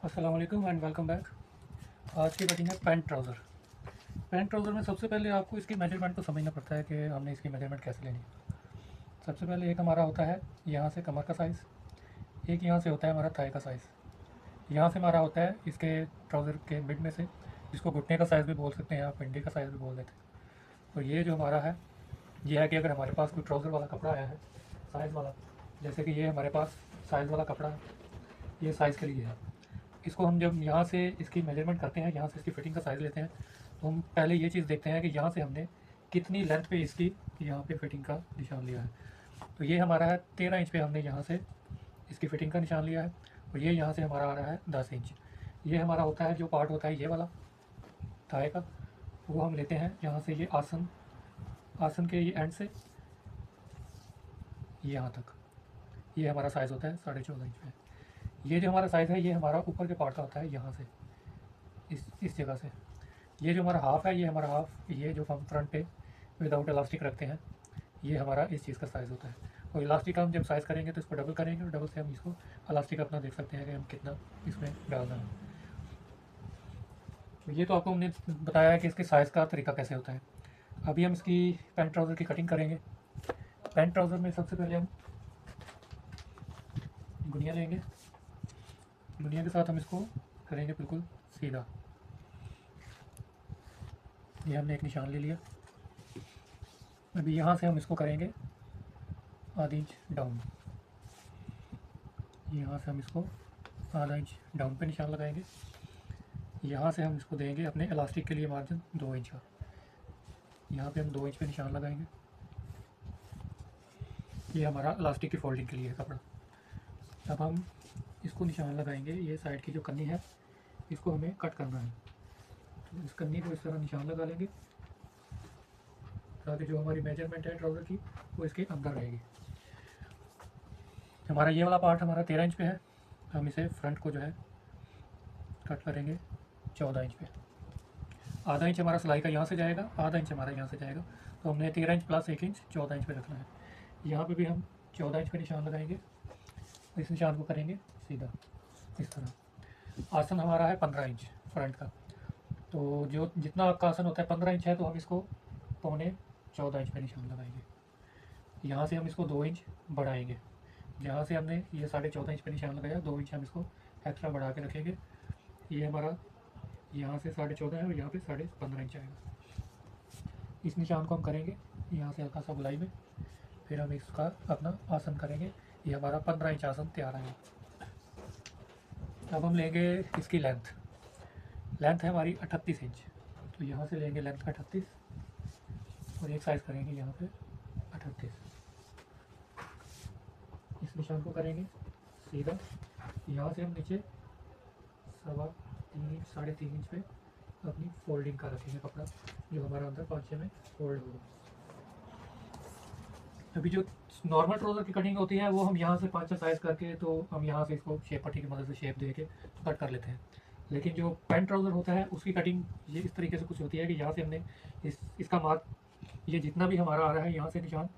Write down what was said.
अस्सलाम वालेकुम and welcome back. आज की कटिंग है पैंट ट्राउज़र। पैंट ट्राउज़र में सबसे पहले आपको इसकी मेजरमेंट को समझना पड़ता है कि हमने इसकी मेजरमेंट कैसे लेनी है। सबसे पहले एक हमारा होता है यहाँ से कमर का साइज़, एक यहाँ से होता है हमारा थाई का साइज़, यहाँ से हमारा होता है इसके ट्राउज़र के मिड में से, जिसको घुटने का साइज़ भी बोल सकते हैं या पिंडी का साइज़ भी बोल देते हैं। तो ये जो हमारा है ये है कि अगर हमारे पास कोई ट्राउज़र वाला कपड़ा आया है साइज़ वाला, जैसे कि ये हमारे पास साइज़ वाला कपड़ा है, ये साइज़ के लिए है। इसको हम जब यहाँ से इसकी मेजरमेंट करते हैं, यहाँ से इसकी फ़िटिंग का साइज़ लेते हैं, तो हम पहले ये चीज़ देखते हैं कि यहाँ से हमने कितनी लेंथ पे इसकी यहाँ पे फ़िटिंग का निशान लिया है। तो ये हमारा है 13 इंच पे हमने यहाँ से इसकी फ़िटिंग का निशान लिया है, और ये यहाँ से हमारा आ रहा है 10 इंच। ये हमारा होता है जो पार्ट होता है ये वाला थाई का, वो हम लेते हैं यहाँ से ये आसन के ये एंड से यहाँ तक, ये हमारा साइज़ होता है 14.5 इंच पे। ये जो हमारा साइज़ है ये हमारा ऊपर के पार्ट का होता है, यहाँ से इस जगह से। ये जो हमारा हाफ़ है ये हमारा हाफ़, ये जो हम फ्रंट पे विदाउट इलास्टिक रखते हैं, ये हमारा इस चीज़ का साइज़ होता है। और इलास्टिक हम जब साइज़ करेंगे तो इसको डबल करेंगे, और डबल से हम इसको इलास्टिक अपना देख सकते हैं कि हम कितना इसमें डालना है। तो ये तो आपको हमने बताया है कि इसके साइज़ का तरीका कैसे होता है। अभी हम इसकी पैंट ट्राउज़र की कटिंग करेंगे। पैंट ट्राउज़र में सबसे पहले हम गुनिया लेंगे, गुनिया के साथ हम इसको करेंगे बिल्कुल सीधा। ये हमने एक निशान ले लिया। अभी यहाँ से हम इसको करेंगे आधा इंच डाउन, यहाँ से हम इसको आधा इंच डाउन पे निशान लगाएंगे। यहाँ से हम इसको देंगे अपने इलास्टिक के लिए मार्जिन 2 इंच का, यहाँ पे हम 2 इंच पे निशान लगाएंगे। ये हमारा इलास्टिक की फोल्डिंग के लिए है कपड़ा। अब हम इसको निशान लगाएंगे, ये साइड की जो कन्नी है इसको हमें कट करना है। तो इस कन्नी को इस तरह निशान लगा लेंगे ताकि जो हमारी मेजरमेंट है ट्राउज़र की वो इसके अंदर रहेगी। हमारा ये वाला पार्ट हमारा 13 इंच पे है, हम इसे फ्रंट को जो है कट करेंगे 14 इंच पे। आधा इंच हमारा सिलाई का यहाँ से जाएगा, आधा इंच हमारा यहाँ से जाएगा, तो हमने 13 इंच प्लस 1 इंच 14 इंच पे रखना है। यहाँ पे भी हम 14 इंच पे निशान लगाएंगे, इस निशान को करेंगे सीधा इस तरह। आसन हमारा है 15 इंच फ्रंट का, तो जो जितना आपका आसन होता है 15 इंच है, तो हम इसको पौने 14 इंच पे निशान लगाएंगे। यहाँ से हम इसको 2 इंच बढ़ाएंगे, जहाँ से हमने ये 14.5 इंच पे निशान लगाया 2 इंच हम इसको एक्स्ट्रा बढ़ा के रखेंगे। ये हमारा यहाँ से 14.5 है और यहाँ पे 15.5 इंच आएगा। इस निशान को हम करेंगे यहाँ से हल्का सा गुलाई में, फिर हम इसका अपना आसन करेंगे। ये हमारा 15 इंच आसन तैयार आएगा। अब हम लेंगे इसकी लेंथ है हमारी 38 इंच, तो यहाँ से लेंगे लेंथ का 38 और एक साइज़ करेंगे यहाँ पे 38। इस निशान को करेंगे सीधा, यहाँ से हम नीचे 3.5 इंच पे अपनी फोल्डिंग का रखेंगे कपड़ा, जो हमारा अंदर पाँचे में फोल्ड होगा। अभी जो नॉर्मल ट्राउज़र की कटिंग होती है वो हम यहाँ से 5 साइज़ करके, तो हम यहाँ से इसको शेप पट्टी की मदद से शेप दे के कट कर लेते हैं। लेकिन जो पैंट ट्राउज़र होता है उसकी कटिंग ये इस तरीके से कुछ होती है कि यहाँ से हमने इसका मार्क, ये जितना भी हमारा आ रहा है यहाँ से निशान,